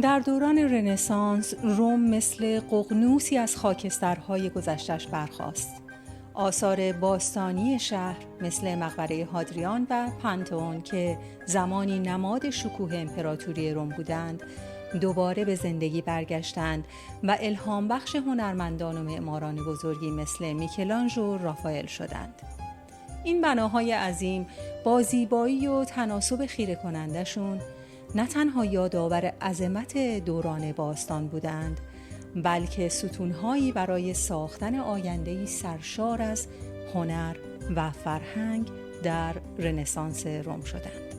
در دوران رنسانس روم مثل ققنوسی از خاکسترهای گذشتش برخاست. آثار باستانی شهر مثل مقبره هادریان و پانتئون که زمانی نماد شکوه امپراتوری روم بودند، دوباره به زندگی برگشتند و الهام بخش هنرمندان و معماران بزرگی مثل میکلانژ و رافائل شدند. این بناهای عظیم با زیبایی و تناسب خیره کنندشون نه تنها یادآور عظمت دوران باستان بودند، بلکه ستونهایی برای ساختن آینده‌ای سرشار از هنر و فرهنگ در رنسانس روم شدند.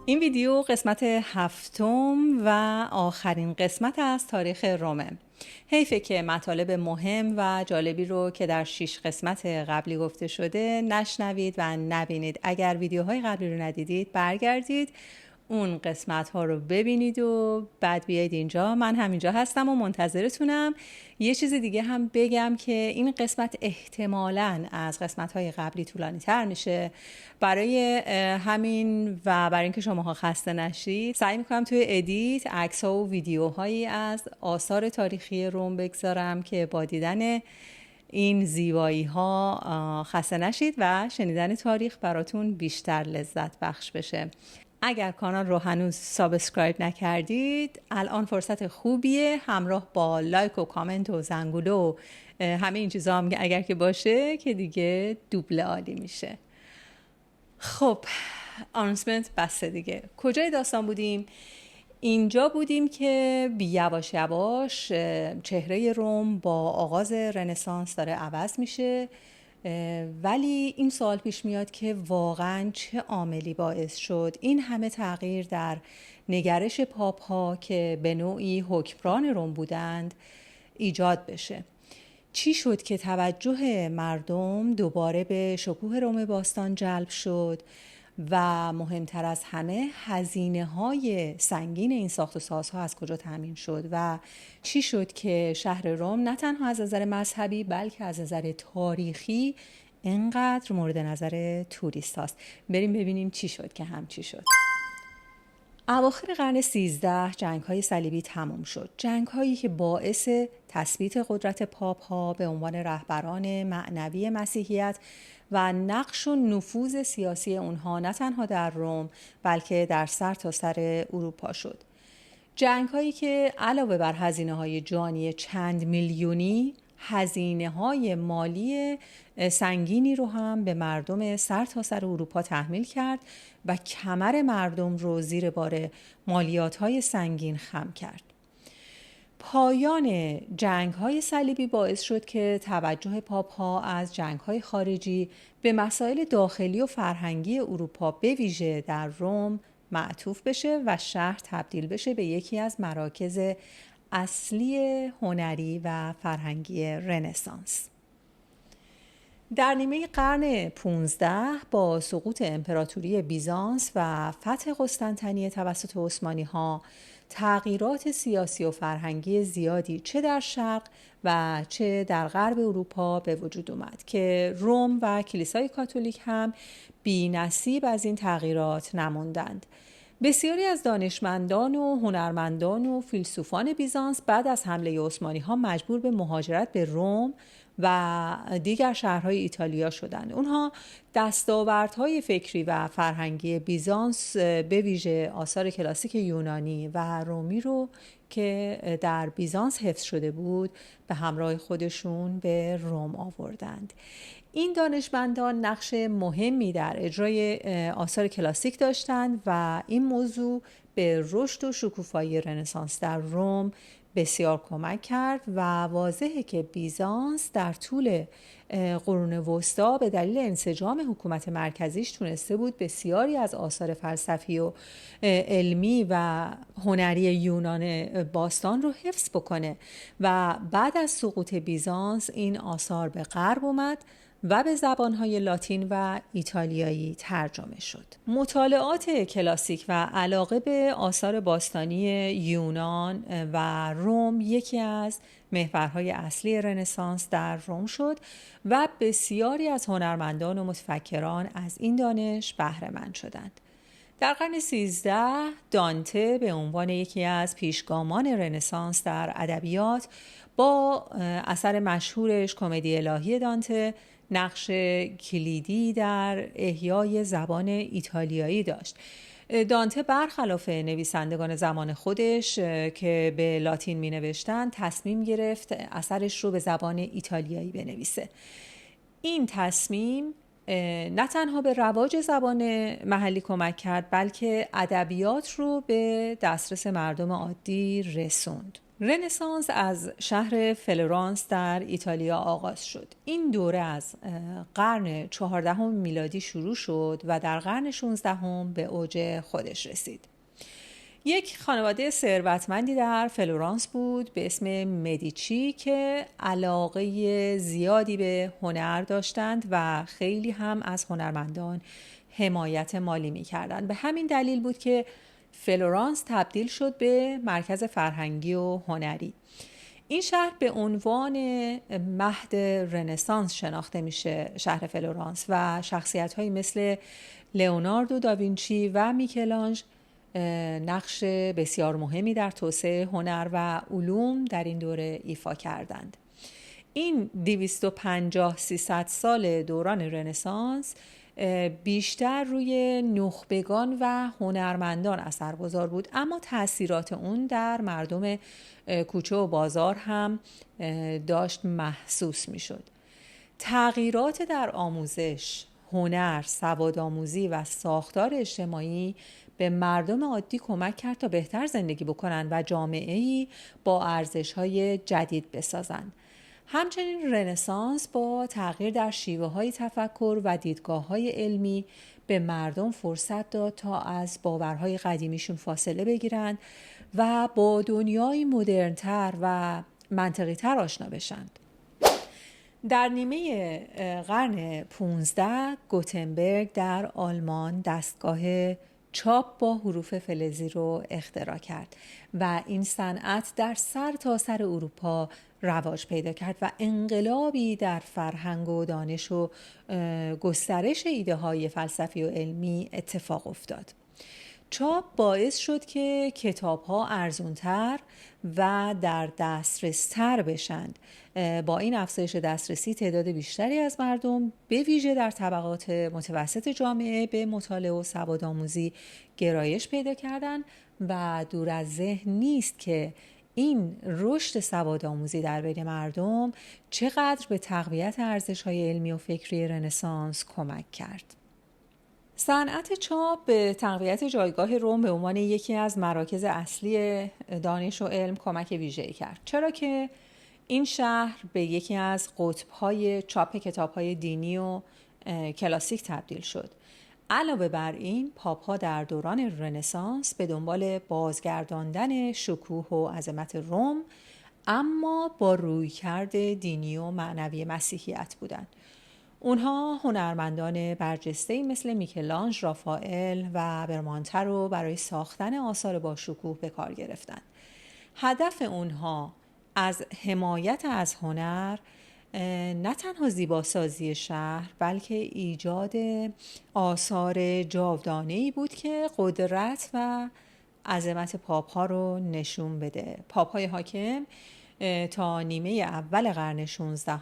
این ویدیو قسمت 7 و آخرین قسمت از تاریخ رومه. حیفه که مطالب مهم و جالبی رو که در 6 قسمت قبلی گفته شده نشنوید و نبینید. اگر ویدیوهای قبلی رو ندیدید برگردید اون قسمت ها رو ببینید و بعد بیایید اینجا. من همینجا هستم و منتظرتونم. یه چیز دیگه هم بگم که این قسمت احتمالاً از قسمت های قبلی طولانی تر میشه. برای همین و برای اینکه شماها خسته نشید سعی میکنم توی ادیت عکس ها و ویدیوهایی از آثار تاریخی روم بگذارم که با دیدن این زیبایی ها خسته نشید و شنیدن تاریخ براتون بیشتر لذت بخش بشه. اگر کانال رو هنوز سابسکرایب نکردید الان فرصت خوبیه، همراه با لایک و کامنت و زنگوله و همه این چیزا هم اگر که باشه که دیگه دوبله عالی میشه. خب آنونسمنت بسته دیگه. کجای داستان بودیم؟ اینجا بودیم که یواش یواش چهره روم با آغاز رنسانس داره عوض میشه، ولی این سوال پیش میاد که واقعاً چه عاملی باعث شد این همه تغییر در نگرش پاپ ها که به نوعی حکمران روم بودند ایجاد بشه؟ چی شد که توجه مردم دوباره به شکوه روم باستان جلب شد و مهمتر از همه هزینه‌های سنگین این ساخت و سازها از کجا تامین شد و چی شد که شهر روم نه تنها از نظر مذهبی بلکه از نظر تاریخی اینقدر مورد نظر توریست هاست؟ بریم ببینیم چی شد که همچی شد. اواخر قرن 13 جنگ‌های صلیبی تمام شد. جنگ‌هایی که باعث تثبیت قدرت پاپ‌ها به عنوان رهبران معنوی مسیحیت و نقش و نفوذ سیاسی اونها نه تنها در روم بلکه در سرتاسر اروپا شد. جنگ‌هایی که علاوه بر هزینه‌های جانی چند میلیونی، هزینه‌های مالی سنگینی رو هم به مردم سرتاسر اروپا تحمیل کرد و کمر مردم رو زیر بار مالیات‌های سنگین خم کرد. پایان جنگ‌های صلیبی باعث شد که توجه پاپ‌ها از جنگ‌های خارجی به مسائل داخلی و فرهنگی اروپا به ویژه در روم معطوف بشه و شهر تبدیل بشه به یکی از مراکز اصلی هنری و فرهنگی رنسانس. در نیمه قرن 15 با سقوط امپراتوری بیزانس و فتح قسطنطنیه توسط عثمانی‌ها تغییرات سیاسی و فرهنگی زیادی چه در شرق و چه در غرب اروپا به وجود اومد که روم و کلیسای کاتولیک هم بی‌نصیب از این تغییرات نموندند. بسیاری از دانشمندان و هنرمندان و فیلسوفان بیزانس بعد از حمله عثمانی‌ها مجبور به مهاجرت به روم و دیگر شهرهای ایتالیا شدند. اونها دستاوردهای فکری و فرهنگی بیزانس به ویژه آثار کلاسیک یونانی و رومی رو که در بیزانس حفظ شده بود به همراه خودشون به روم آوردند. این دانشمندان نقش مهمی در اجرای آثار کلاسیک داشتند و این موضوع به رشد و شکوفایی رنسانس در روم بسیار کمک کرد و واضحه که بیزانس در طول قرون وسطا به دلیل انسجام حکومت مرکزیش تونسته بود بسیاری از آثار فلسفی و علمی و هنری یونان باستان رو حفظ بکنه و بعد از سقوط بیزانس این آثار به غرب اومد و به زبانهای لاتین و ایتالیایی ترجمه شد. مطالعات کلاسیک و علاقه به آثار باستانی یونان و روم یکی از محورهای اصلی رنسانس در روم شد و بسیاری از هنرمندان و متفکران از این دانش بهره مند شدند. در قرن 13 دانته به عنوان یکی از پیشگامان رنسانس در ادبیات با اثر مشهورش کمدی الهی دانته نقش کلیدی در احیای زبان ایتالیایی داشت. دانته برخلاف نویسندگان زمان خودش که به لاتین می نوشتن تصمیم گرفت اثرش رو به زبان ایتالیایی بنویسه. این تصمیم نه تنها به رواج زبان محلی کمک کرد بلکه ادبیات رو به دسترس مردم عادی رسوند. رنسانس از شهر فلورانس در ایتالیا آغاز شد. این دوره از قرن 14 میلادی شروع شد و در قرن 16 به اوج خودش رسید. یک خانواده ثروتمندی در فلورانس بود به اسم مدیچی که علاقه زیادی به هنر داشتند و خیلی هم از هنرمندان حمایت مالی می‌کردند. به همین دلیل بود که فلورانس تبدیل شد به مرکز فرهنگی و هنری. این شهر به عنوان مهد رنسانس شناخته میشه، شهر فلورانس، و شخصیت‌هایی مثل لئوناردو داوینچی و میکلانژ نقش بسیار مهمی در توسعه هنر و علوم در این دوره ایفا کردند. این 250-300 سال دوران رنسانس بیشتر روی نخبگان و هنرمندان اثرگذار بود، اما تأثیرات اون در مردم کوچه و بازار هم داشت محسوس می شد. تغییرات در آموزش، هنر، سوادآموزی و ساختار اجتماعی به مردم عادی کمک کرد تا بهتر زندگی بکنن و جامعه‌ای با ارزش‌های جدید بسازند. همچنین رنسانس با تغییر در شیوه‌های تفکر و دیدگاه‌های علمی به مردم فرصت داد تا از باورهای قدیمیشون فاصله بگیرند و با دنیای مدرن‌تر و منطقی‌تر آشنا بشند. در نیمه قرن 15 گوتنبرگ در آلمان دستگاه چاپ با حروف فلزی رو اختراع کرد و این صنعت در سرتاسر اروپا رواج پیدا کرد و انقلابی در فرهنگ و دانش و گسترش ایده های فلسفی و علمی اتفاق افتاد. چاپ باعث شد که کتاب‌ها ارزان‌تر و در دسترس تر بشند. با این افزایش دسترسی تعداد بیشتری از مردم به ویژه در طبقات متوسط جامعه به مطالعه و سوادآموزی گرایش پیدا کردند و دور از ذهن نیست که این رشد سوادآموزی در بین مردم چقدر به تقویت ارزش‌های علمی و فکری رنسانس کمک کرد. صنعت چاپ به تقویت جایگاه روم به عنوان یکی از مراکز اصلی دانش و علم کمک ویژه‌ای کرد، چرا که این شهر به یکی از قطب‌های چاپ کتاب‌های دینی و کلاسیک تبدیل شد. علاوه بر این، پاپ‌ها در دوران رنسانس به دنبال بازگرداندن شکوه و عظمت روم اما با رویکرد دینی و معنوی مسیحیت بودند. اونها هنرمندان برجسته‌ای مثل میکلانژ، رافائل و برمانته رو برای ساختن آثار با شکوه به کار گرفتند. هدف اونها از حمایت از هنر نه تنها زیباسازی شهر بلکه ایجاد آثار جاودانه‌ای بود که قدرت و عظمت پاپ‌ها رو نشون بده. پاپ‌های حاکم تا نیمه اول قرن 16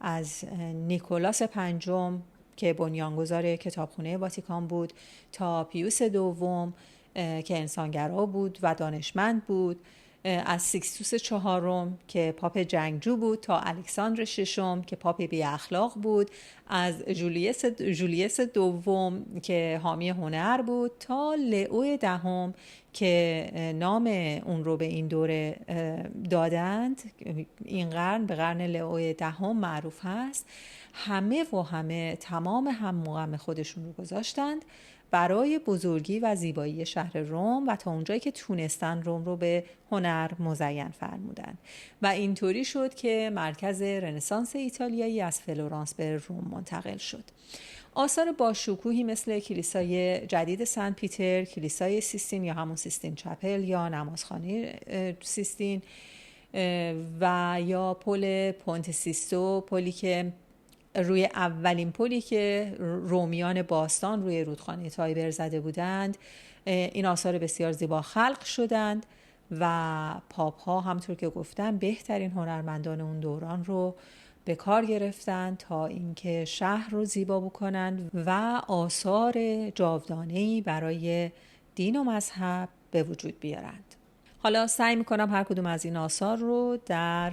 از نیکولاس پنجم که بنیانگذار کتابخانه واتیکان بود تا پیوس دوم که انسانگرا بود و دانشمند بود از سیکستوس چهارم که پاپ جنگجو بود تا الکساندر ششم که پاپ بی اخلاق بود، از جولیوس دوم که حامی هنر بود تا لئو دهم که نام اون رو به این دوره دادند، این قرن به قرن لئو دهم معروف هست. همه تمام هم خودشون رو گذاشتند برای بزرگی و زیبایی شهر روم و تا اونجایی که تونستن روم رو به هنر مزین فرمودن و اینطوری شد که مرکز رنسانس ایتالیایی از فلورانس به روم منتقل شد. آثار باشکوهی مثل کلیسای جدید سن پیتر، کلیسای سیستین یا همون سیستین چپل یا نمازخانه سیستین و یا پل پونت سیستو، پلی که روی اولین پلی که رومیان باستان روی رودخانه تایبر زده بودند، این آثار بسیار زیبا خلق شدند و پاپ ها همطور که گفتم بهترین هنرمندان اون دوران رو به کار گرفتن تا اینکه شهر رو زیبا بکنند و آثار جاودانه‌ای برای دین و مذهب به وجود بیارند. حالا سعی میکنم هر کدوم از این آثار رو در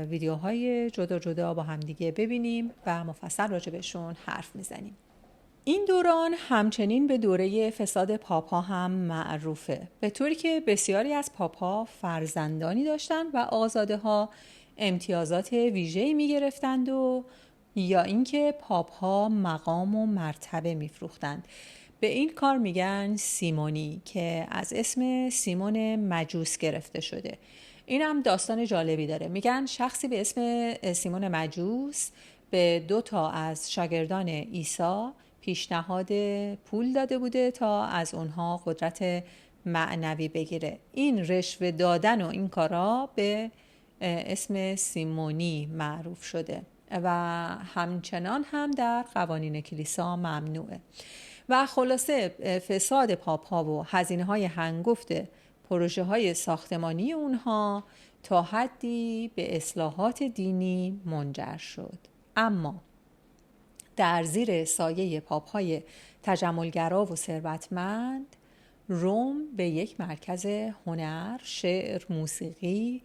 ویدیوهای جدا جدا با هم دیگه ببینیم و مفصل راجع بهشون حرف میزنیم. این دوران همچنین به دوره فساد پاپا هم معروفه، به طوری که بسیاری از پاپا فرزندانی داشتند و آزاده ها امتیازات ویژه‌ای میگرفتند و یا اینکه پاپا مقام و مرتبه میفروختند. به این کار میگن سیمونی که از اسم سیمون مجوس گرفته شده. این هم داستان جالبی داره. میگن شخصی به اسم سیمون مجوس به 2 از شاگردان عیسی پیشنهاد پول داده بوده تا از اونها قدرت معنوی بگیره. این رشوه دادن و این کارا به اسم سیمونی معروف شده و همچنان هم در قوانین کلیسا ممنوعه. و خلاصه فساد پاپ ها و هزینه های هنگفت پروژه های ساختمانی اونها تا حدی به اصلاحات دینی منجر شد. اما در زیر سایه پاپ های تجملگرا و ثروتمند، روم به یک مرکز هنر، شعر، موسیقی،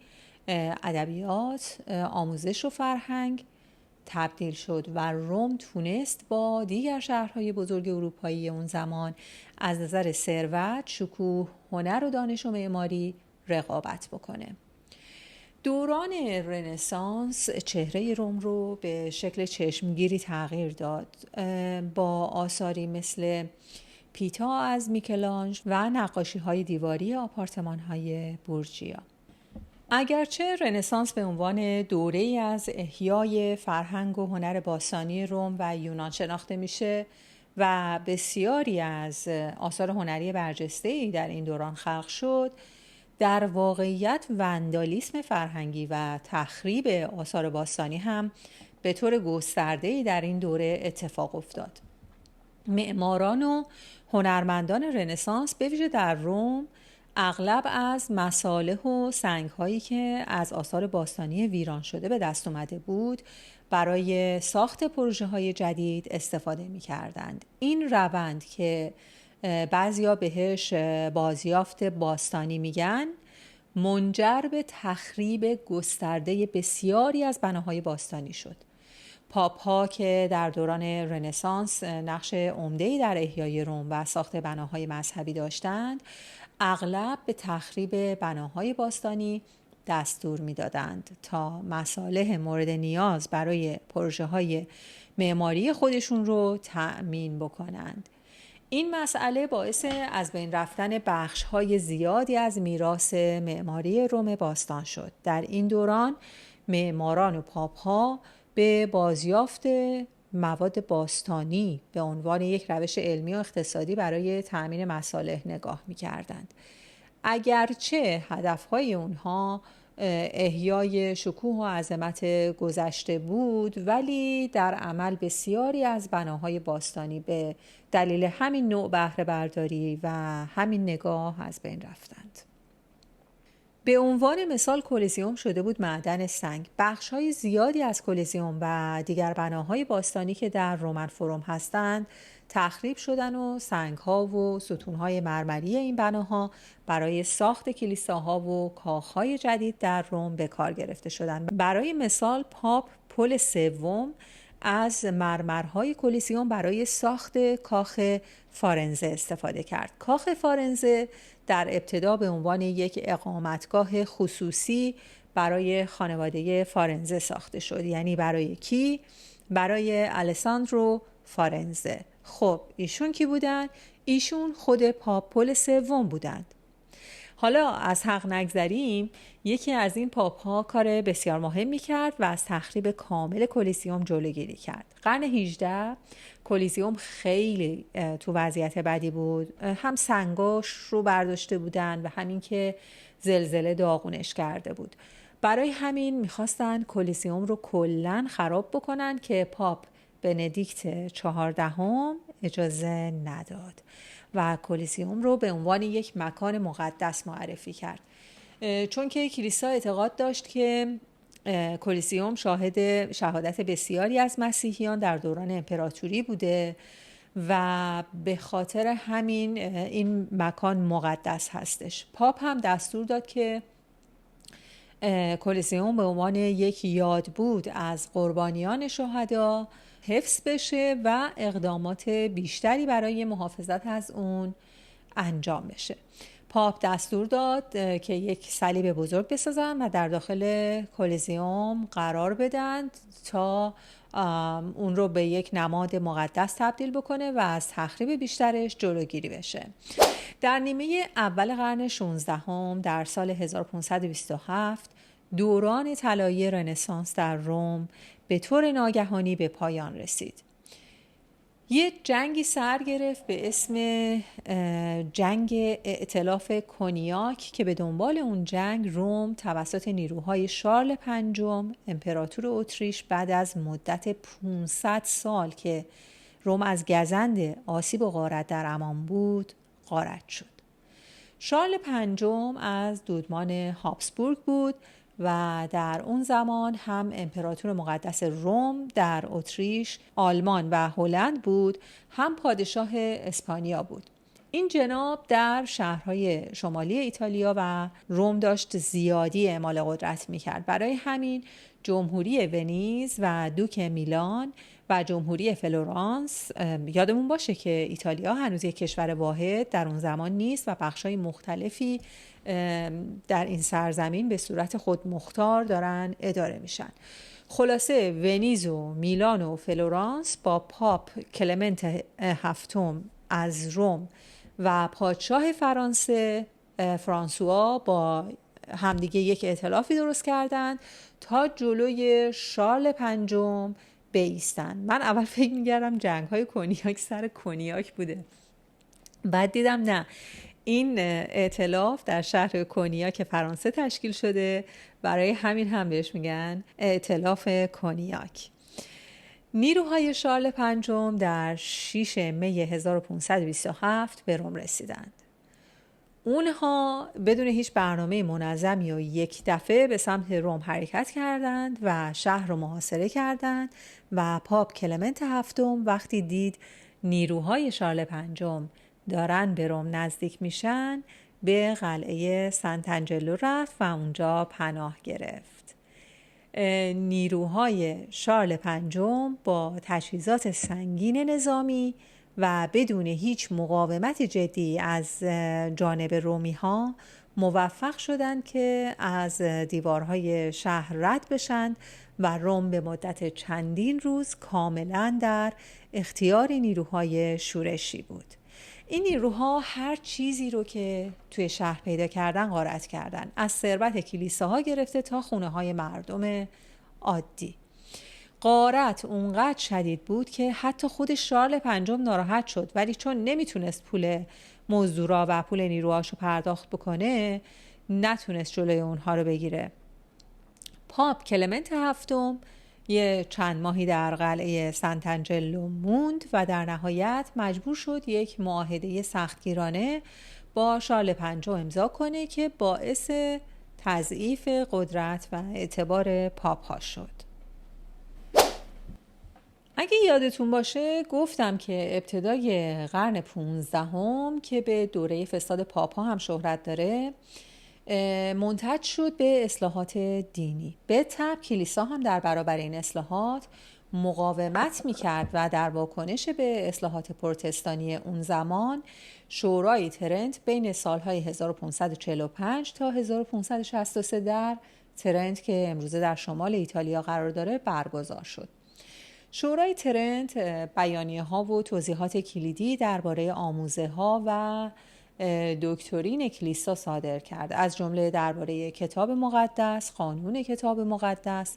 ادبیات، آموزش و فرهنگ تبدیل شد و روم تونست با دیگر شهرهای بزرگ اروپایی اون زمان از نظر ثروت، شکوه، هنر و دانش و معماری رقابت بکنه. دوران رنسانس چهره روم رو به شکل چشمگیری تغییر داد با آثاری مثل پیتا از میکلانژ و نقاشی‌های دیواری آپارتمان‌های بورجیا. اگرچه رنسانس به عنوان دوره‌ای از احیای فرهنگ و هنر باستانی روم و یونان شناخته میشه و بسیاری از آثار هنری برجسته‌ای در این دوران خلق شد، در واقعیت وندالیسم فرهنگی و تخریب آثار باستانی هم به طور گسترده‌ای در این دوره اتفاق افتاد. معماران و هنرمندان رنسانس به ویژه در روم اغلب از مصالح و سنگ‌هایی که از آثار باستانی ویران شده به دست اومده بود برای ساخت پروژه‌های جدید استفاده می‌کردند. این روند که بعضیا بهش بازیافت باستانی میگن، منجر به تخریب گسترده بسیاری از بناهای باستانی شد. پاپ ها که در دوران رنسانس نقش عمده‌ای در احیای روم و ساخت بناهای مذهبی داشتند، اغلب به تخریب بناهای باستانی دستور می‌دادند تا مصالح مورد نیاز برای پروژه‌های معماری خودشون رو تأمین بکنند. این مسئله باعث از بین رفتن بخش‌های زیادی از میراث معماری روم باستان شد. در این دوران معماران و پاپ‌ها به بازیافت مواد باستانی به عنوان یک روش علمی و اقتصادی برای تأمین مصالح نگاه می‌کردند. اگرچه هدف‌های اونها احیای شکوه و عظمت گذشته بود، ولی در عمل بسیاری از بناهای باستانی به دلیل همین نوع بهره برداری و همین نگاه از بین رفتند. به عنوان مثال کلیسیوم شده بود معدن سنگ. بخش‌های زیادی از کلیسیوم و دیگر بناهای باستانی که در رومن فروم هستند تخریب شدن و سنگ‌ها و ستون‌های مرمری این بناها برای ساخت کلیساها و کاخ‌های جدید در روم به کار گرفته شدند. برای مثال پاپ پل سوم از مرمرهای کلیسیوم برای ساخت کاخ فارنزه استفاده کرد. کاخ فارنزه در ابتدا به عنوان یک اقامتگاه خصوصی برای خانواده فارنزه ساخته شد. یعنی برای کی؟ برای الساندرو فارنزه. خب ایشون کی بودن؟ ایشون خود پاپ پل سوم بودند. حالا از حق نگذریم، یکی از این پاپ ها کار بسیار مهمی کرد و از تخریب کامل کلیسیوم جلوگیری کرد. قرن 18 کلیسیوم خیلی تو وضعیت بدی بود، هم سنگاش رو برداشته بودن و همین که زلزله داغونش کرده بود. برای همین میخواستن کلیسیوم رو کلن خراب بکنن که پاپ بندیکت 14 اجازه نداد و کلیسیوم رو به عنوان یک مکان مقدس معرفی کرد. چون که کلیسا اعتقاد داشت که کلیسیوم شاهد شهادت بسیاری از مسیحیان در دوران امپراتوری بوده و به خاطر همین این مکان مقدس هستش. پاپ هم دستور داد که کلیسیوم به عنوان یک یادبود از قربانیان شهدا حفظ بشه و اقدامات بیشتری برای محافظت از اون انجام بشه. پاپ دستور داد که یک صلیب بزرگ بسازن و در داخل کلیسیوم قرار بدن تا اون رو به یک نماد مقدس تبدیل بکنه و از تخریب بیشترش جلوگیری بشه. در نیمه اول قرن 16 در سال 1527 دوران طلایی رنسانس در روم به طور ناگهانی به پایان رسید. یه جنگی سر گرفت به اسم جنگ ائتلاف کنیاک که به دنبال اون جنگ روم توسط نیروهای شارل پنجم امپراتور اتریش بعد از مدت 500 سال که روم از گزند آسیب و غارت در امان بود غارت شد. شارل پنجم از دودمان هابسبورگ بود و در اون زمان هم امپراتور مقدس روم در اتریش، آلمان و هلند بود، هم پادشاه اسپانیا بود. این جناب در شهرهای شمالی ایتالیا و روم داشت زیادی اعمال قدرت می‌کرد. برای همین جمهوری ونیز و دوک میلان و جمهوری فلورانس، یادمون باشه که ایتالیا هنوز یک کشور واحد در اون زمان نیست و بخشای مختلفی در این سرزمین به صورت خود مختار دارن اداره میشن. خلاصه ونیز و میلان و فلورانس با پاپ کلمنت هفتم از روم و پادشاه فرانسه فرانسوا با همدیگه یک ائتلافی درست کردند تا جلوی شارل پنجم بایستن. من اول فکر می‌کردم جنگ‌های کنیاک سر کنیاک بوده، بعد دیدم نه، این ائتلاف در شهر کنیاک فرانسه تشکیل شده، برای همین هم بهش میگن ائتلاف کنیاک. نیروهای شارل پنجم در 6 می 1527 به روم رسیدند. اونها بدون هیچ برنامه منظمی و یک دفعه به سمت روم حرکت کردند و شهر رو محاصره کردند و پاپ کلمنت هفتم وقتی دید نیروهای شارل پنجم دارن به روم نزدیک میشن به قلعه سنت‌انجلو رفت و اونجا پناه گرفت. نیروهای شارل پنجم با تجهیزات سنگین نظامی و بدون هیچ مقاومت جدی از جانب رومی ها موفق شدند که از دیوارهای شهر رد بشند و روم به مدت چندین روز کاملا در اختیار نیروهای شورشی بود. این نیروها هر چیزی رو که توی شهر پیدا کردن غارت کردن، از ثروت کلیساها گرفته تا خونه های مردم عادی. غارت اونقدر شدید بود که حتی خود شارل پنجم ناراحت شد، ولی چون نمیتونست پول مزدورا و پول نیروهاشو پرداخت بکنه نتونست جلوی اونها رو بگیره. پاپ کلمنت هفتم یه چند ماهی در قلعه سنت‌انجلو موند و در نهایت مجبور شد یک معاهده سختگیرانه با شارل پنجم امضا کنه که باعث تضعیف قدرت و اعتبار پاپ ها شد. اگه یادتون باشه گفتم که ابتدای قرن 15 که به دوره فساد پاپ ها هم شهرت داره منتج شد به اصلاحات دینی. به طبع کلیسا هم در برابر این اصلاحات مقاومت میکرد و در واکنش به اصلاحات پروتستانی اون زمان شورای ترنت بین سالهای 1545 تا 1563 در ترنت که امروزه در شمال ایتالیا قرار داره برگزار شد. شورای ترنت بیانیه ها و توضیحات کلیدی درباره آموزه ها و دکترین کلیسا صادر کرد، از جمله درباره کتاب مقدس، قانون کتاب مقدس،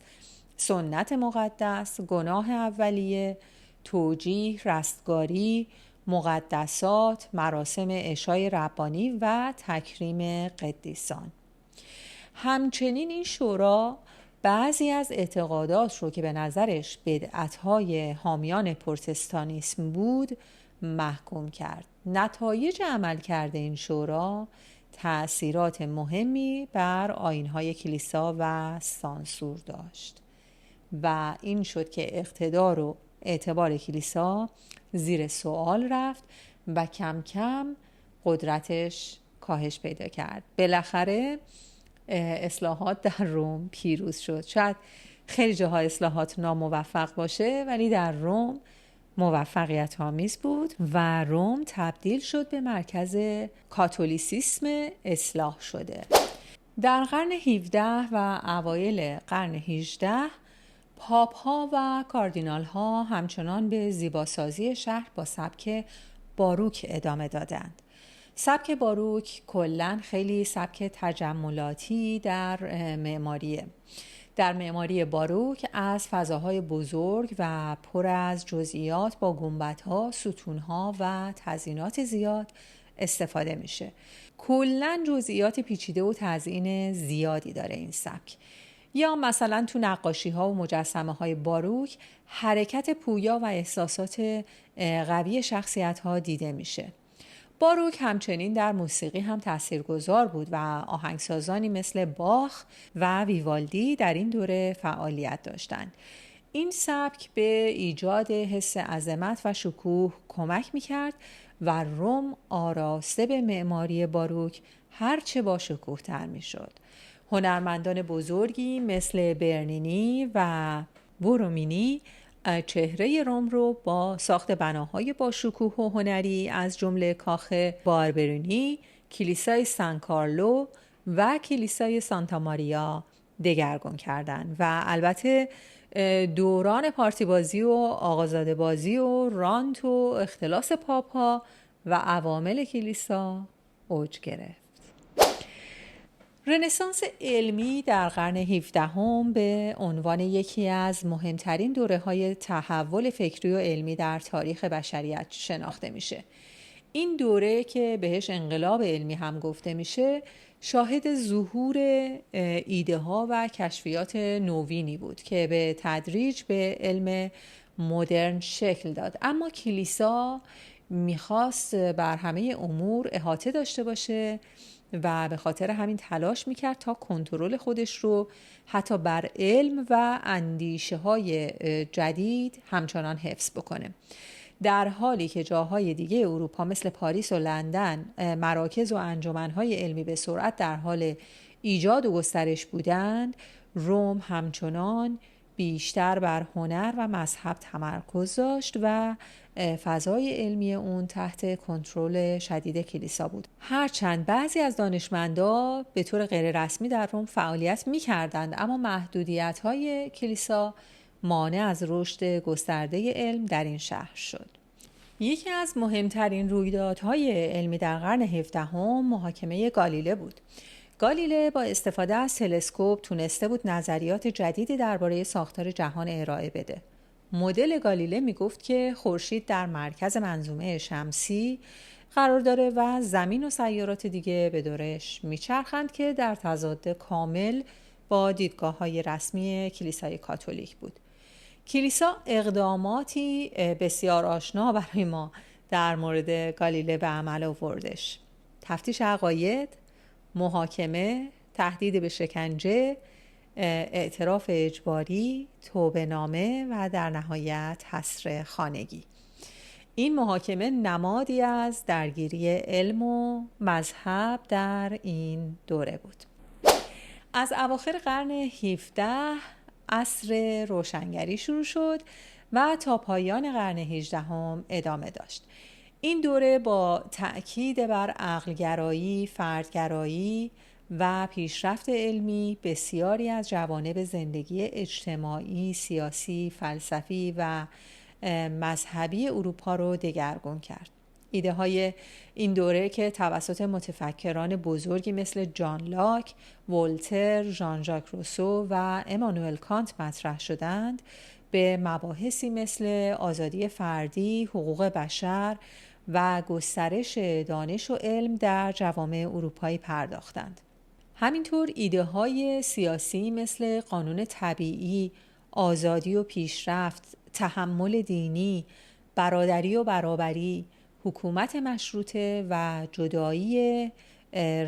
سنت مقدس، گناه اولیه، توجیه، رستگاری، مقدسات، مراسم عشای ربانی و تکریم قدیسان. همچنین این شورا بعضی از اعتقادات رو که به نظرش بدعت‌های حامیان پروتستانیسم بود محکوم کرد. نتایج عملکرد این شورا تأثیرات مهمی بر آیین‌های کلیسا و سانسور داشت و این شد که اقتدار و اعتبار کلیسا زیر سوال رفت و کم کم قدرتش کاهش پیدا کرد. بالاخره اصلاحات در روم پیروز شد. شاید خیلی جاها اصلاحات ناموفق باشه ولی در روم موفقیت آمیز بود و روم تبدیل شد به مرکز کاتولیسیسم اصلاح شده. در قرن 17 و اوایل قرن 18 پاپ ها و کاردینال ها همچنان به زیباسازی شهر با سبک باروک ادامه دادند. سبک باروک کلاً خیلی سبک تجملاتی در معماریه. در معماری باروک از فضاهای بزرگ و پر از جزئیات با گنبدها، ستونها و تزیینات زیاد استفاده میشه. کلاً جزئیات پیچیده و تزیین زیادی داره این سبک. یا مثلا تو نقاشی ها و مجسمه های باروک حرکت پویا و احساسات قوی شخصیت ها دیده میشه. باروک همچنین در موسیقی هم تاثیرگذار بود و آهنگسازانی مثل باخ و ویوالدی در این دوره فعالیت داشتند. این سبک به ایجاد حس عظمت و شکوه کمک میکرد و روم آراسته به معماری باروک هرچه با شکوه تر میشد. هنرمندان بزرگی مثل برنینی و بورومینی چهره روم رو با ساخت بناهای با شکوه و هنری از جمله کاخ باربرونی، کلیسای سان کارلو و کلیسای سانتا ماریا دگرگون کردند و البته دوران پارتی بازی و آقازاده بازی و رانت و اختلاس پاپا و عوامل کلیسا اوج گرفت. رنسانس علمی در قرن 17 به عنوان یکی از مهمترین دوره‌های تحول فکری و علمی در تاریخ بشریت شناخته میشه. این دوره که بهش انقلاب علمی هم گفته میشه، شاهد ظهور ایده ها و کشفیات نوینی بود که به تدریج به علم مدرن شکل داد. اما کلیسا میخواست بر همه امور احاطه داشته باشه و به خاطر همین تلاش میکرد تا کنترل خودش رو حتی بر علم و اندیشه های جدید همچنان حفظ بکنه. در حالی که جاهای دیگه اروپا مثل پاریس و لندن مراکز و انجمنهای علمی به سرعت در حال ایجاد و گسترش بودند، روم همچنان بیشتر بر هنر و مذهب تمرکز داشت و فضای علمی اون تحت کنترل شدید کلیسا بود. هرچند بعضی از دانشمندا به طور غیر رسمی در روم فعالیت می‌کردند، اما محدودیت‌های کلیسا مانع از رشد گسترده علم در این شهر شد. یکی از مهمترین رویدادهای علمی در قرن 17 محاکمه گالیله بود. گالیله با استفاده از تلسکوپ تونسته بود نظریات جدیدی درباره ساختار جهان ارائه بده. مدل گالیله میگفت که خورشید در مرکز منظومه شمسی قرار داره و زمین و سیارات دیگه به دورش میچرخند که در تضاد کامل با دیدگاه‌های رسمی کلیسای کاتولیک بود. کلیسا اقداماتی بسیار آشنا برای ما در مورد گالیله به عمل آوردش: تفتیش عقاید، محاکمه، تهدید به شکنجه، اعتراف اجباری، توبه‌نامه و در نهایت حصر خانگی. این محاکمه نمادی از درگیری علم و مذهب در این دوره بود. از اواخر قرن 17 عصر روشنگری شروع شد و تا پایان قرن 18 ادامه داشت. این دوره با تأکید بر عقلگرایی، فردگرایی و پیشرفت علمی بسیاری از جوانب زندگی اجتماعی، سیاسی، فلسفی و مذهبی اروپا رو دگرگون کرد. ایده های این دوره که توسط متفکران بزرگی مثل جان لاک، ولتر، ژان ژاک روسو و امانوئل کانت مطرح شدند، به مباحثی مثل آزادی فردی، حقوق بشر و گسترش دانش و علم در جوامع اروپایی پرداختند. همینطور ایده های سیاسی مثل قانون طبیعی، آزادی و پیشرفت، تحمل دینی، برادری و برابری، حکومت مشروطه و جدایی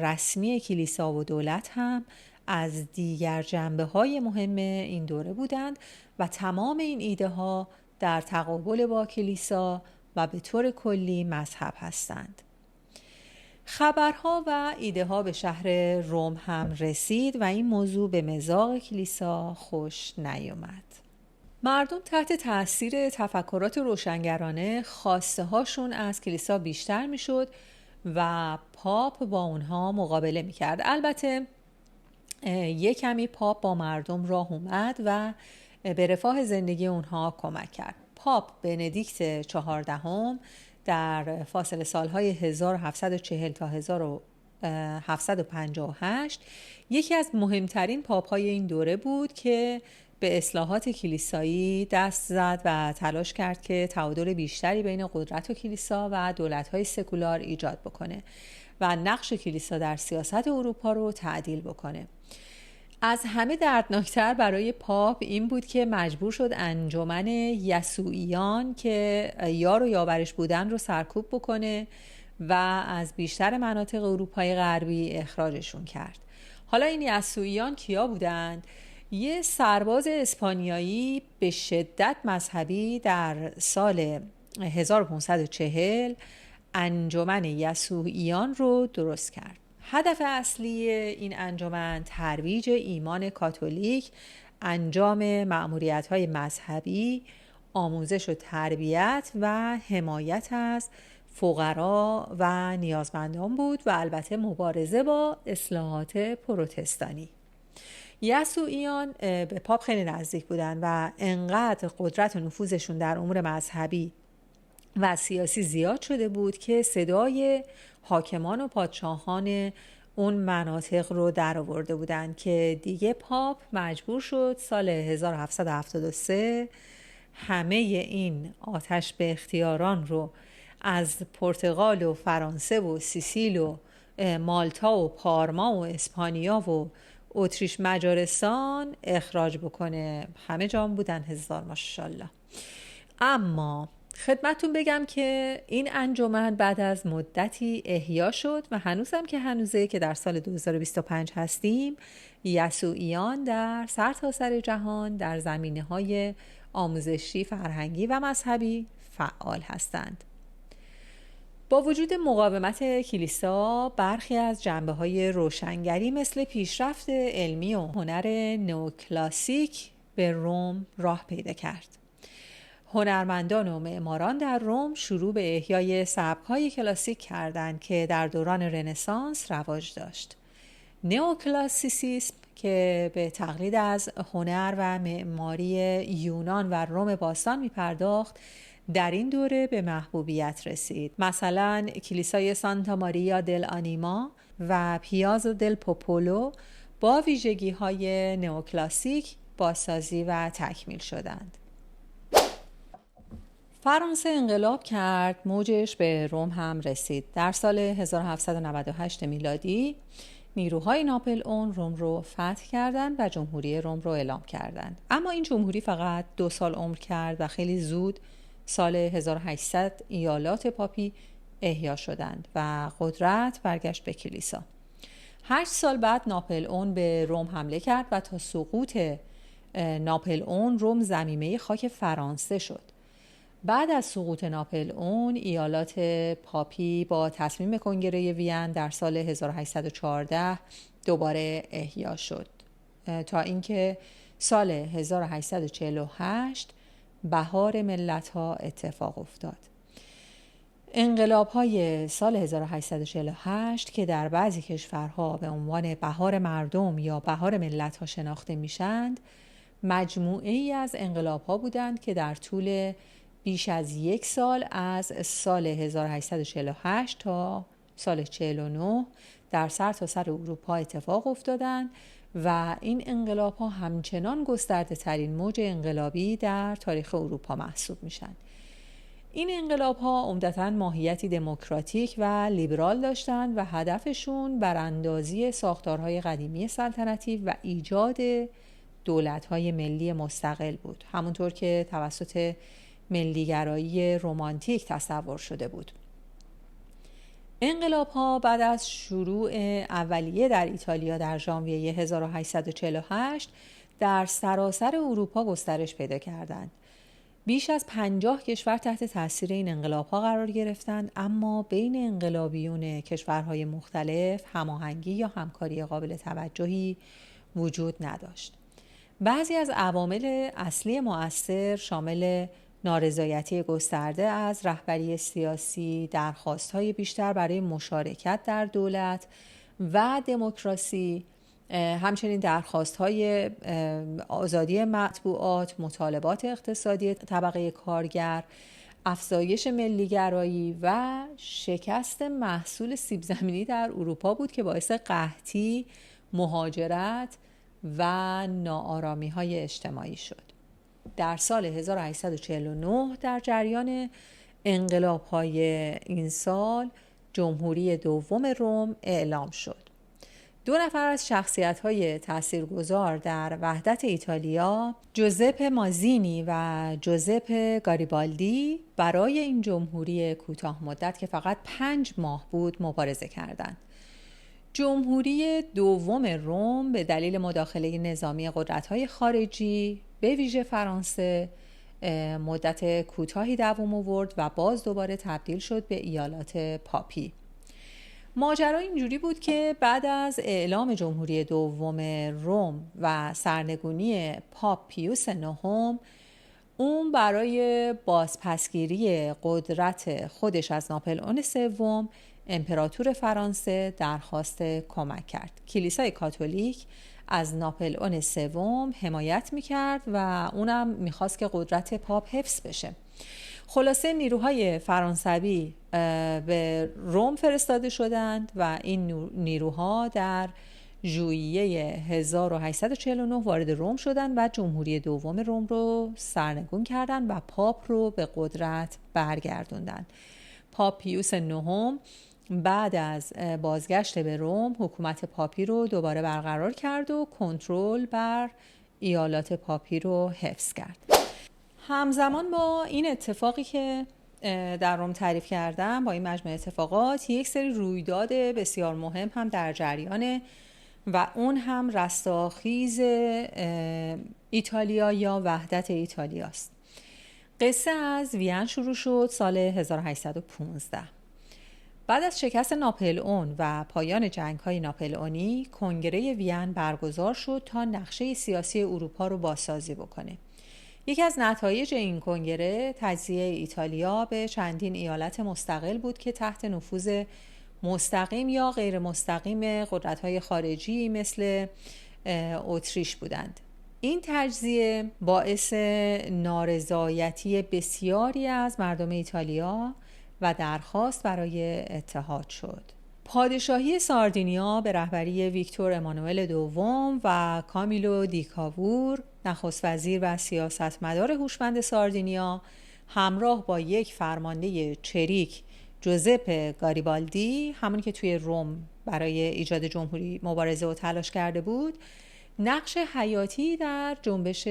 رسمی کلیسا و دولت هم از دیگر جنبه‌های مهم این دوره بودند و تمام این ایده ها در تقابل با کلیسا و به طور کلی مذهب هستند. خبرها و ایده ها به شهر روم هم رسید و این موضوع به مذاق کلیسا خوش نیامد. مردم تحت تأثیر تفکرات روشنگرانه خواسته هاشون از کلیسا بیشتر می شد و پاپ با اونها مقابله می کرد. البته یک کمی پاپ با مردم راه اومد و به رفاه زندگی اونها کمک کرد. پاپ بندیکت 14 در فاصله سالهای 1740 تا 1758 یکی از مهمترین پاپ‌های این دوره بود که به اصلاحات کلیسایی دست زد و تلاش کرد که تعادل بیشتری بین قدرت و کلیسا و دولت‌های سکولار ایجاد بکنه و نقش کلیسا در سیاست اروپا رو تعدیل بکنه. از همه دردناکتر برای پاپ این بود که مجبور شد انجمن یسوعیان که یار و یاورش بودن رو سرکوب بکنه و از بیشتر مناطق اروپای غربی اخراجشون کرد. حالا این یسوعیان کیا بودند؟ یه سرباز اسپانیایی به شدت مذهبی در سال 1540 انجمن یسوعیان رو درست کرد. هدف اصلی این انجمن ترویج ایمان کاتولیک، انجام مأموریت‌های مذهبی، آموزش و تربیت و حمایت از فقرا و نیازمندان بود و البته مبارزه با اصلاحات پروتستانی. یسوعیان به پاپ خیلی نزدیک بودن و انقدر قدرت و نفوذشون در امور مذهبی و سیاسی زیاد شده بود که صدای حاکمان و پادشاهان اون مناطق رو در آورده بودن که دیگه پاپ مجبور شد سال 1773 همه این آتش به اختیاران رو از پرتغال و فرانسه و سیسیل و مالتا و پارما و اسپانیا و اتریش مجارستان اخراج بکنه. همه جام بودن هزار ماشاءالله. اما خدمتون بگم که این انجمن بعد از مدتی احیا شد و هنوزم که هنوزه که در سال 2025 هستیم، یسوعیان در سرتاسر جهان در زمینه‌های آموزشی، فرهنگی و مذهبی فعال هستند. با وجود مقاومت کلیسا، برخی از جنبه‌های روشنگری مثل پیشرفت علمی و هنر نوکلاسیک به روم راه پیدا کرد. هنرمندان و معماران در روم شروع به احیای سبک‌های کلاسیک کردند که در دوران رنسانس رواج داشت. نئوکلاسیسیسم که به تقلید از هنر و معماری یونان و روم باستان می‌پرداخت، در این دوره به محبوبیت رسید. مثلا کلیسای سانتا ماریا دل آنیما و پیازو دل پوپولو با ویژگی‌های نئوکلاسیک بازسازی و تکمیل شدند. فرانسه انقلاب کرد، موجش به روم هم رسید. در سال 1798 میلادی نیروهای ناپل اون روم رو فتح کردند و جمهوری روم رو اعلام کردند. اما این جمهوری فقط 2 سال عمر کرد و خیلی زود سال 1800 ایالات پاپی احیا شدند و قدرت برگشت به کلیسا. 8 سال بعد ناپلئون به روم حمله کرد و تا سقوط ناپلئون روم ضمیمه خاک فرانسه شد. بعد از سقوط ناپلئون ایالات پاپی با تصمیم کنگره وین در سال 1814 دوباره احیا شد تا اینکه سال 1848 بهار ملت‌ها اتفاق افتاد. انقلاب‌های سال 1848 که در بعضی کشورها به عنوان بهار مردم یا بهار ملت‌ها شناخته میشند، مجموعه‌ای از انقلاب‌ها بودند که در طول بیش از 1 سال از سال 1848 تا سال 49 در سرتاسر اروپا اتفاق افتادند و این انقلاب‌ها همچنان گسترده‌ترین موج انقلابی در تاریخ اروپا محسوب میشن. این انقلاب‌ها عمدتاً ماهیتی دموکراتیک و لیبرال داشتند و هدفشون براندازی ساختارهای قدیمی سلطنتی و ایجاد دولت‌های ملی مستقل بود، همونطور که توسط ملیگرایی رمانتیک تصور شده بود. انقلاب‌ها بعد از شروع اولیه در ایتالیا در ژانویه 1848 در سراسر اروپا گسترش پیدا کردند. بیش از 50 کشور تحت تاثیر این انقلاب‌ها قرار گرفتند، اما بین انقلابیون کشورهای مختلف هماهنگی یا همکاری قابل توجهی وجود نداشت. بعضی از عوامل اصلی مؤثر شامل نارضایتی گسترده از رهبری سیاسی، درخواست‌های بیشتر برای مشارکت در دولت و دموکراسی، همچنین درخواست‌های آزادی مطبوعات، مطالبات اقتصادی طبقه کارگر، افزایش ملیگرایی و شکست محصول سیب زمینی در اروپا بود که باعث قحطی، مهاجرت و ناآرامی‌های اجتماعی شد. در سال 1849 در جریان انقلاب‌های این سال جمهوری دوم روم اعلام شد. 2 نفر از شخصیت‌های تاثیرگذار در وحدت ایتالیا، جوزپه مازینی و جوزپه گاریبالدی، برای این جمهوری کوتاه مدت که فقط 5 ماه بود مبارزه کردند. جمهوری دوم روم به دلیل مداخله نظامی قدرت‌های خارجی به ویژه فرانسه مدت کوتاهی دوام آورد و باز دوباره تبدیل شد به ایالات پاپی. ماجرا اینجوری بود که بعد از اعلام جمهوری دوم روم و سرنگونی پاپ پیوس نهم، اون برای بازپسگیری قدرت خودش از ناپلئون سوم امپراتور فرانسه درخواست کمک کرد. کلیسای کاتولیک از ناپلئون سوم حمایت میکرد و اونم میخواست که قدرت پاپ حفظ بشه. خلاصه نیروهای فرانسوی به روم فرستاده شدند و این نیروها در ژوئیه 1849 وارد روم شدند و جمهوری دوم روم رو سرنگون کردند و پاپ رو به قدرت برگردوندند. پاپ پیوس نهم بعد از بازگشت به روم حکومت پاپی رو دوباره برقرار کرد و کنترل بر ایالات پاپی رو حفظ کرد. همزمان با این اتفاقی که در روم تعریف کردم، با این مجموعه اتفاقات، یک سری رویداد بسیار مهم هم در جریانه و اون هم رستاخیز ایتالیا یا وحدت ایتالیاست. قصه از وین شروع شد سال 1815. بعد از شکست ناپلئون و پایان جنگ‌های ناپلئونی، کنگره وین برگزار شد تا نقشه سیاسی اروپا رو بازسازی بکنه. یکی از نتایج این کنگره تجزیه ایتالیا به چندین ایالت مستقل بود که تحت نفوذ مستقیم یا غیر مستقیم قدرت‌های خارجی مثل اتریش بودند. این تجزیه باعث نارضایتی بسیاری از مردم ایتالیا و درخواست برای اتحاد شد. پادشاهی ساردینیا به رهبری ویکتور امانوئل دوم و کامیلو دی کاوور، نخست وزیر و سیاستمدار هوشمند ساردینیا، همراه با یک فرمانده چریک جوزپه گاریبالدی، همون که توی روم برای ایجاد جمهوری مبارزه و تلاش کرده بود، نقش حیاتی در جنبش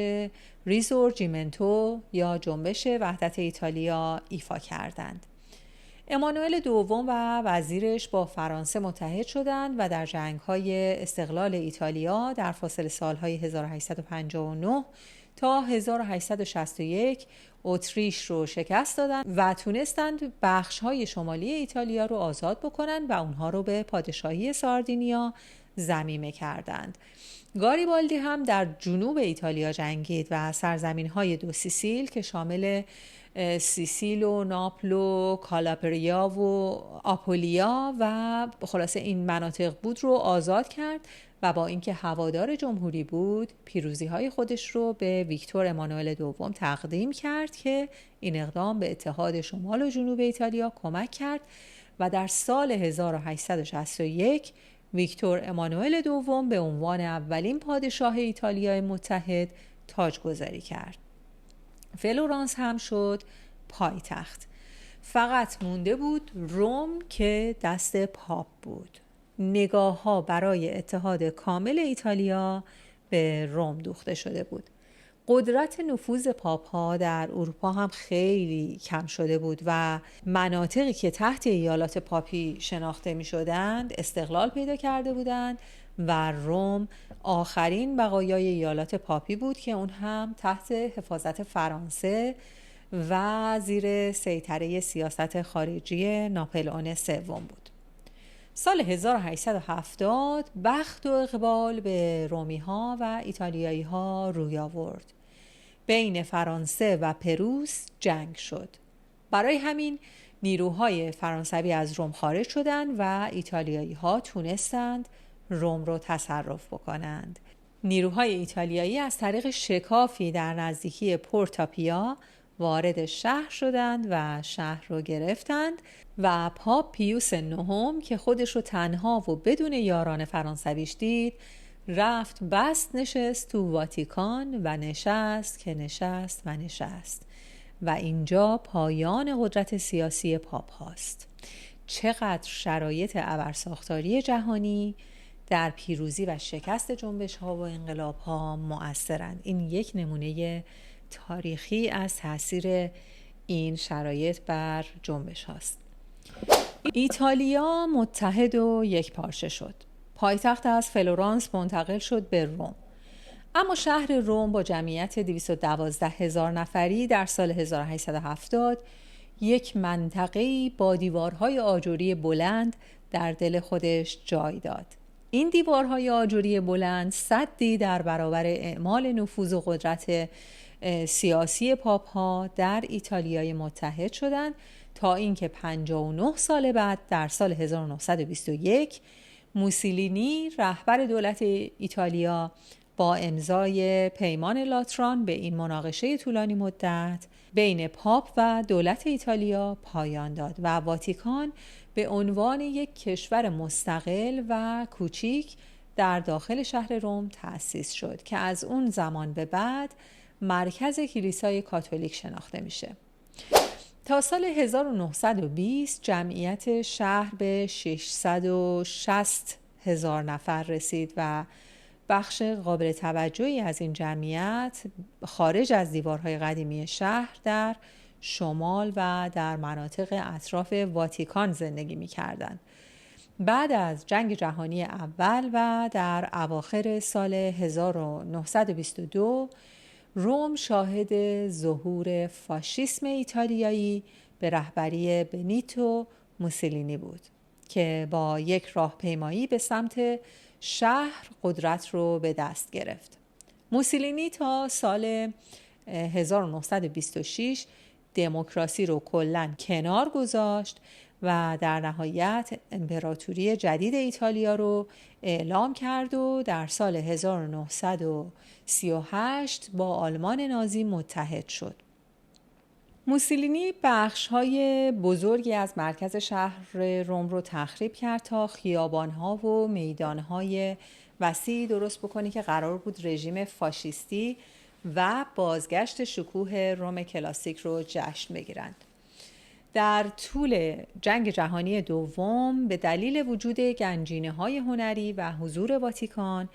ریسورجیمنتو یا جنبش وحدت ایتالیا ایفا کردند. امانوئل دوم و وزیرش با فرانسه متحد شدند و در جنگ‌های استقلال ایتالیا در فاصله سال‌های 1859 تا 1861 اتریش رو شکست دادند و تونستند بخش‌های شمالی ایتالیا رو آزاد بکنند و اونها رو به پادشاهی ساردینیا ضمیمه کردند. گاریبالدی هم در جنوب ایتالیا جنگید و سرزمین‌های دو سیسیل که شامل سیسیل و ناپل و کالابریا و آپولیا و خلاصه این مناطق بود رو آزاد کرد و با اینکه هوادار جمهوری بود پیروزی‌های خودش رو به ویکتور امانوئل دوم تقدیم کرد که این اقدام به اتحاد شمال و جنوب ایتالیا کمک کرد و در سال 1861 ویکتور امانوئل دوم به عنوان اولین پادشاه ایتالیای متحد تاجگذاری کرد. فلورانس هم شد پایتخت. فقط مونده بود روم که دست پاپ بود. نگاه ها برای اتحاد کامل ایتالیا به روم دوخته شده بود. قدرت نفوذ پاپ ها در اروپا هم خیلی کم شده بود و مناطقی که تحت ایالات پاپی شناخته می شدند استقلال پیدا کرده بودند و روم آخرین بقایای ایالات پاپی بود که اون هم تحت حفاظت فرانسه و زیر سیطره سیاست خارجی ناپلئون سوم بود. سال 1870 بخت و اقبال به رومی ها و ایتالیایی ها روی آورد. بین فرانسه و پروس جنگ شد. برای همین نیروهای فرانسوی از روم خارج شدند و ایتالیایی ها تونستند روم رو تصرف بکنند. نیروهای ایتالیایی از طریق شکافی در نزدیکی پورتاپیا وارد شهر شدند و شهر رو گرفتند و پاپ پیوس نهم که خودش رو تنها و بدون یاران فرانسویش دید رفت بست نشست تو واتیکان و نشست و اینجا پایان قدرت سیاسی پاپ هاست. چقدر شرایط ابرساختاری جهانی در پیروزی و شکست جنبش ها و انقلاب ها مؤثرند. این یک نمونه تاریخی از تاثیر این شرایط بر جنبش هاست. ایتالیا متحد و یک پارچه شد. پایتخت از فلورانس منتقل شد به روم. اما شهر روم با جمعیت 212,000 نفری در سال 1870 یک منطقه‌ای با دیوارهای آجری بلند در دل خودش جای داد. این دیوارهای آجری بلند سدی در برابر اعمال نفوذ و قدرت سیاسی پاپ ها در ایتالیای متحد شدند تا اینکه 59 سال بعد در سال 1921 موسولینی رهبر دولت ایتالیا با امضای پیمان لاتران به این مناقشه طولانی مدت بین پاپ و دولت ایتالیا پایان داد و واتیکان به عنوان یک کشور مستقل و کوچیک در داخل شهر روم تأسیس شد که از اون زمان به بعد مرکز کلیسای کاتولیک شناخته میشه. تا سال 1920 جمعیت شهر به 660,000 نفر رسید و بخش قابل توجهی از این جمعیت خارج از دیوارهای قدیمی شهر در شمال و در مناطق اطراف واتیکان زندگی می‌کردند. بعد از جنگ جهانی اول و در اواخر سال 1922 روم شاهد ظهور فاشیسم ایتالیایی به رهبری بنیتو موسولینی بود که با یک راهپیمایی به سمت شهر قدرت رو به دست گرفت. موسولینی تا سال 1926 دموکراسی رو کلاً کنار گذاشت و در نهایت امپراتوری جدید ایتالیا رو اعلام کرد و در سال 1938 با آلمان نازی متحد شد. موسولینی بخش‌های بزرگی از مرکز شهر روم رو تخریب کرد تا خیابان‌ها و میدان‌های وسیعی درست بکنه که قرار بود رژیم فاشیستی و بازگشت شکوه روم کلاسیک رو جشن بگیرند. در طول جنگ جهانی دوم به دلیل وجود گنجینه‌های هنری و حضور واتیکان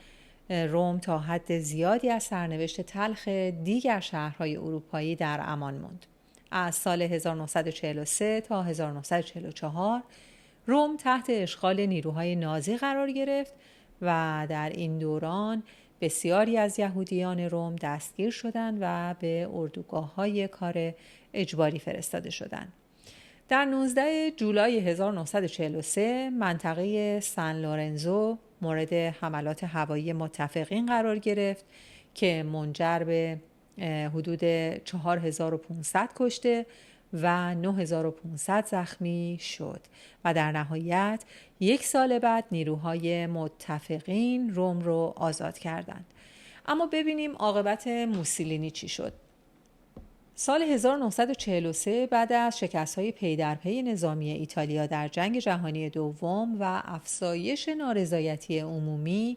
روم تا حد زیادی از سرنوشت تلخ دیگر شهرهای اروپایی در امان ماند. از سال 1943 تا 1944 روم تحت اشغال نیروهای نازی قرار گرفت و در این دوران بسیاری از یهودیان روم دستگیر شدند و به اردوگاه‌های کار اجباری فرستاده شدند. در 19 جولای 1943 منطقه سن لورنزو مورد حملات هوایی متفقین قرار گرفت که منجر به حدود 4500 کشته و 9500 زخمی شد و در نهایت 1 سال بعد نیروهای متفقین روم رو آزاد کردند. اما ببینیم عاقبت موسولینی چی شد. سال 1943 بعد از شکست‌های پی در پی نظامی ایتالیا در جنگ جهانی دوم و افزایش نارضایتی عمومی،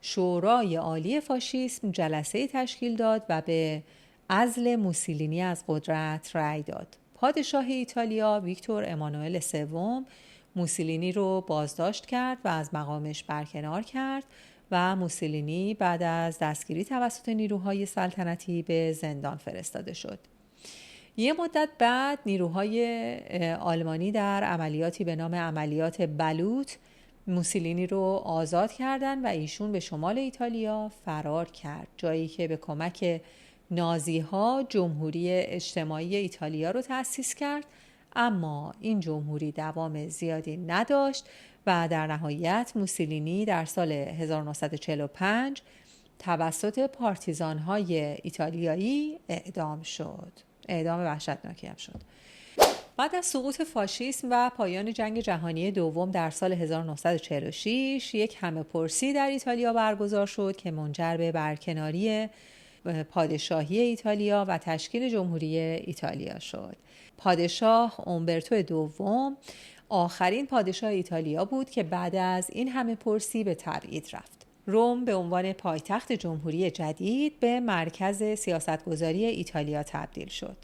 شورای عالی فاشیسم جلسه‌ای تشکیل داد و به عزل موسولینی از قدرت رأی داد. پادشاه ایتالیا ویکتور امانوئل سوم موسولینی رو بازداشت کرد و از مقامش برکنار کرد و موسولینی بعد از دستگیری توسط نیروهای سلطنتی به زندان فرستاده شد. یه مدت بعد نیروهای آلمانی در عملیاتی به نام عملیات بلوط موسولینی رو آزاد کردند و ایشون به شمال ایتالیا فرار کرد، جایی که به کمک نازی‌ها جمهوری اجتماعی ایتالیا رو تأسیس کرد، اما این جمهوری دوام زیادی نداشت و در نهایت موسولینی در سال 1945 توسط پارتیزان‌های ایتالیایی اعدام شد. اعدام وحشتناکی هم شد. بعد از سقوط فاشیسم و پایان جنگ جهانی دوم در سال 1946 یک همه‌پرسی در ایتالیا برگزار شد که منجر به برکناری پادشاهی ایتالیا و تشکیل جمهوری ایتالیا شد. پادشاه اومبرتو دوم آخرین پادشاه ایتالیا بود که بعد از این همه‌پرسی به تبعید رفت. روم به عنوان پایتخت جمهوری جدید به مرکز سیاستگذاری ایتالیا تبدیل شد.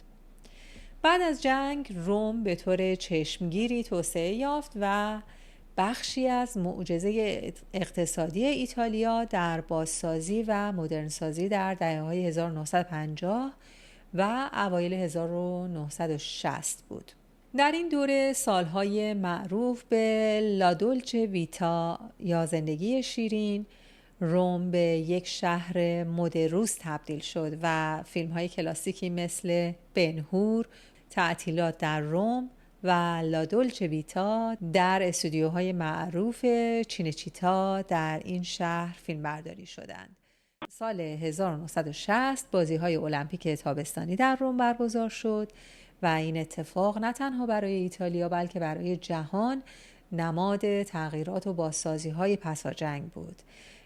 بعد از جنگ روم به طور چشمگیری توسعه یافت و بخشی از معجزه اقتصادی ایتالیا در بازسازی و مدرنسازی در دهه‌های 1950 و اوایل 1960 بود. در این دوره سالهای معروف به لا دولچه ویتا یا زندگی شیرین، روم به یک شهر مدروس تبدیل شد و فیلم‌های کلاسیکی مثل بن‌هور، تعطیلات در روم و لا دولچه ویتا در استودیوهای معروف چینچیتا در این شهر فیلمبرداری شدند. سال 1960 بازی‌های المپیک تابستانی در روم برگزار شد و این اتفاق نه تنها برای ایتالیا بلکه برای جهان نماد تغییرات و بازسازی‌های پس از جنگ بود.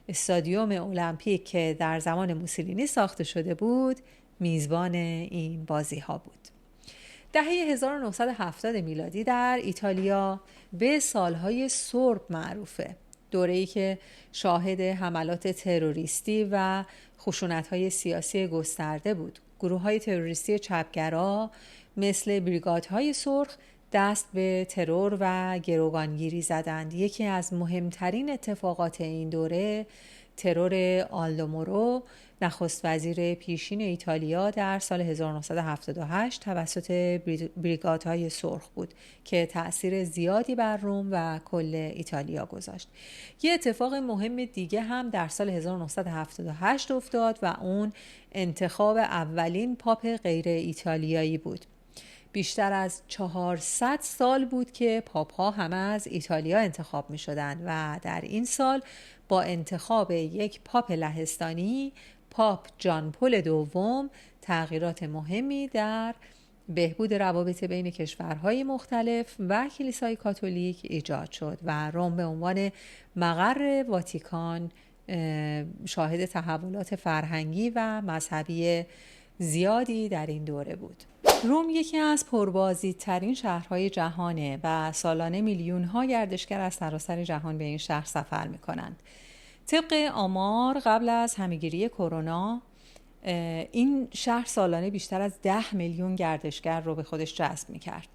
استادیوم المپیک که در زمان موسولینی ساخته شده بود میزبان این بازی‌ها بود. دهه 1970 میلادی در ایتالیا به سالهای سرب معروفه، دوره‌ای که شاهد حملات تروریستی و خشونت‌های سیاسی گسترده بود. گروه‌های تروریستی چپگرا مثل بریگادهای سرخ دست به ترور و گروگانگیری زدند. یکی از مهمترین اتفاقات این دوره ترور آلدو مورو، نخست وزیر پیشین ایتالیا در سال 1978 توسط بریگادهای سرخ بود که تأثیر زیادی بر روم و کل ایتالیا گذاشت. یه اتفاق مهم دیگه هم در سال 1978 افتاد و اون انتخاب اولین پاپ غیر ایتالیایی بود. بیشتر از 400 سال بود که پاپ‌ها همه از ایتالیا انتخاب می شدند و در این سال با انتخاب یک پاپ لهستانی، پاپ جان پل دوم، تغییرات مهمی در بهبود روابط بین کشورهای مختلف و کلیسای کاتولیک ایجاد شد و روم به عنوان مقر واتیکان شاهد تحولات فرهنگی و مذهبی زیادی در این دوره بود. روم یکی از پربازدیدترین شهرهای جهانه و سالانه میلیون‌ها گردشگر از سراسر جهان به این شهر سفر می‌کنند. طبق آمار قبل از همه‌گیری کرونا این شهر سالانه بیشتر از 10 میلیون گردشگر رو به خودش جذب می‌کرد.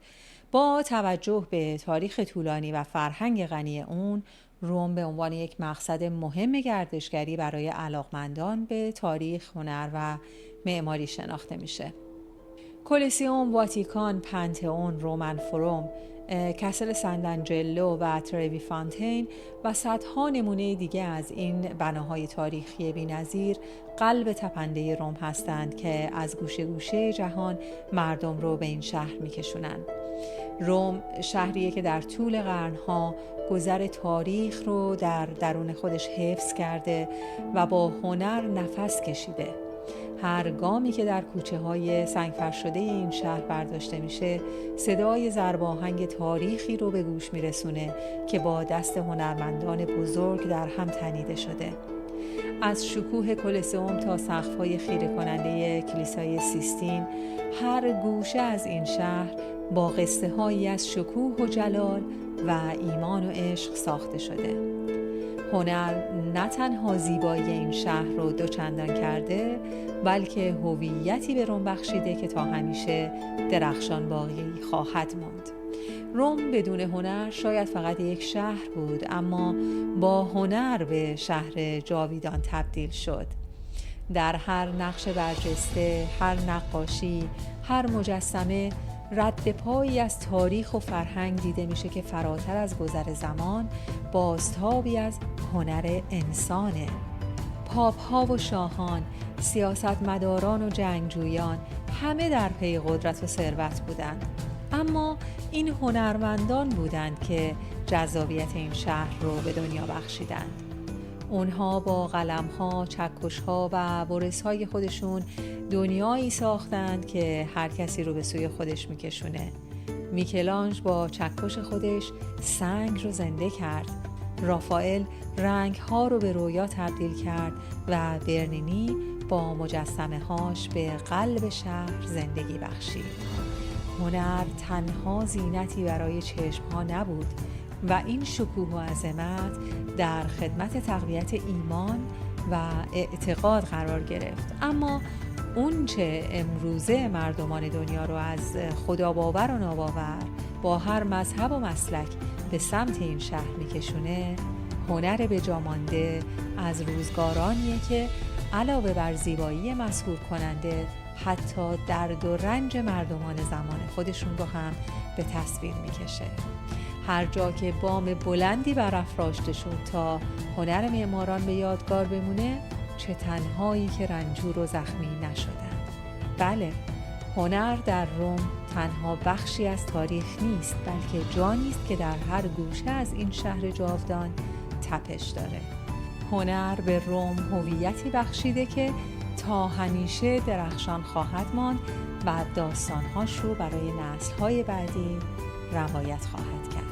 با توجه به تاریخ طولانی و فرهنگ غنی اون، روم به عنوان یک مقصد مهم گردشگری برای علاقمندان به تاریخ، هنر و معماری شناخته میشه. کلسیوم، واتیکان، پنتئون، رومن فروم، کسل سندنجلو و تریوی فانتین و صدها نمونه دیگه از این بناهای تاریخی بی‌نظیر قلب تپنده روم هستند که از گوشه گوشه جهان مردم رو به این شهر میکشونن. روم شهریه که در طول قرنها گذر تاریخ رو در درون خودش حفظ کرده و با هنر نفس کشیده. هر گامی که در کوچه های سنگفرش شده این شهر برداشته میشه صدای ضرباهنگ تاریخی رو به گوش میرسونه که با دست هنرمندان بزرگ در هم تنیده شده. از شکوه کلسئوم تا سقف‌های خیره کننده کلیسای سیستین، هر گوشه از این شهر با قصه هایی از شکوه و جلال و ایمان و عشق ساخته شده. هنر نه تنها زیبایی این شهر رو دوچندان کرده، بلکه هویتی به روم بخشیده که تا همیشه درخشان باقی خواهد ماند. روم بدون هنر شاید فقط یک شهر بود، اما با هنر به شهر جاویدان تبدیل شد. در هر نقش برجسته، هر نقاشی، هر مجسمه رد پایی از تاریخ و فرهنگ دیده میشه که فراتر از گذر زمان بازتابی از هنر انسانه. پاپ ها و شاهان، سیاستمداران و جنگجویان همه در پی قدرت و ثروت بودند، اما این هنرمندان بودند که جذابیت این شهر رو به دنیا بخشیدند. اونها با قلم‌ها، چکش‌ها و برس‌های خودشون دنیایی ساختند که هر کسی رو به سوی خودش میکشونه. میکلانژ با چکش خودش سنگ رو زنده کرد. رافائل رنگ‌ها رو به رویا تبدیل کرد و برنینی با مجسمه‌هاش به قلب شهر زندگی بخشید. هنر تنها زینتی برای چشم‌ها نبود و این شکوه و عظمت در خدمت تقویت ایمان و اعتقاد قرار گرفت. اما اون چه امروزه مردمان دنیا رو از خدا باور و ناباور با هر مذهب و مسلک به سمت این شهر میکشونه، هنر به جا مانده از روزگارانیه که علاوه بر زیبایی مسحور کننده حتی درد و رنج مردمان زمان خودشون رو هم به تصویر میکشه. هر جا که بام بلندی برافراشته شد تا هنر معماران به یادگار بمونه، چه تنهایی که رنجور و زخمی نشدن. بله، هنر در روم تنها بخشی از تاریخ نیست، بلکه جانی است که در هر گوشه از این شهر جاودان تپش داره. هنر به روم هویتی بخشیده که تا همیشه درخشان خواهد ماند و داستانهاش رو برای نسل‌های بعدی روایت خواهد کرد.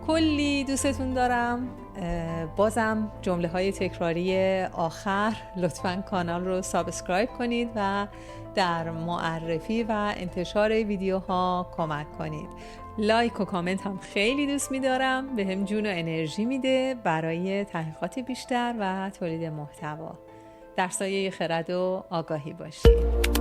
کلی دوستتون دارم. بازم جمله های تکراری آخر، لطفاً کانال رو سابسکرایب کنید و در معرفی و انتشار ویدیوها کمک کنید. لایک و کامنت هم خیلی دوست می‌دارم، به هم جون و انرژی میده برای تحقیقات بیشتر و تولید محتوا. در سایه خرد و آگاهی باشید.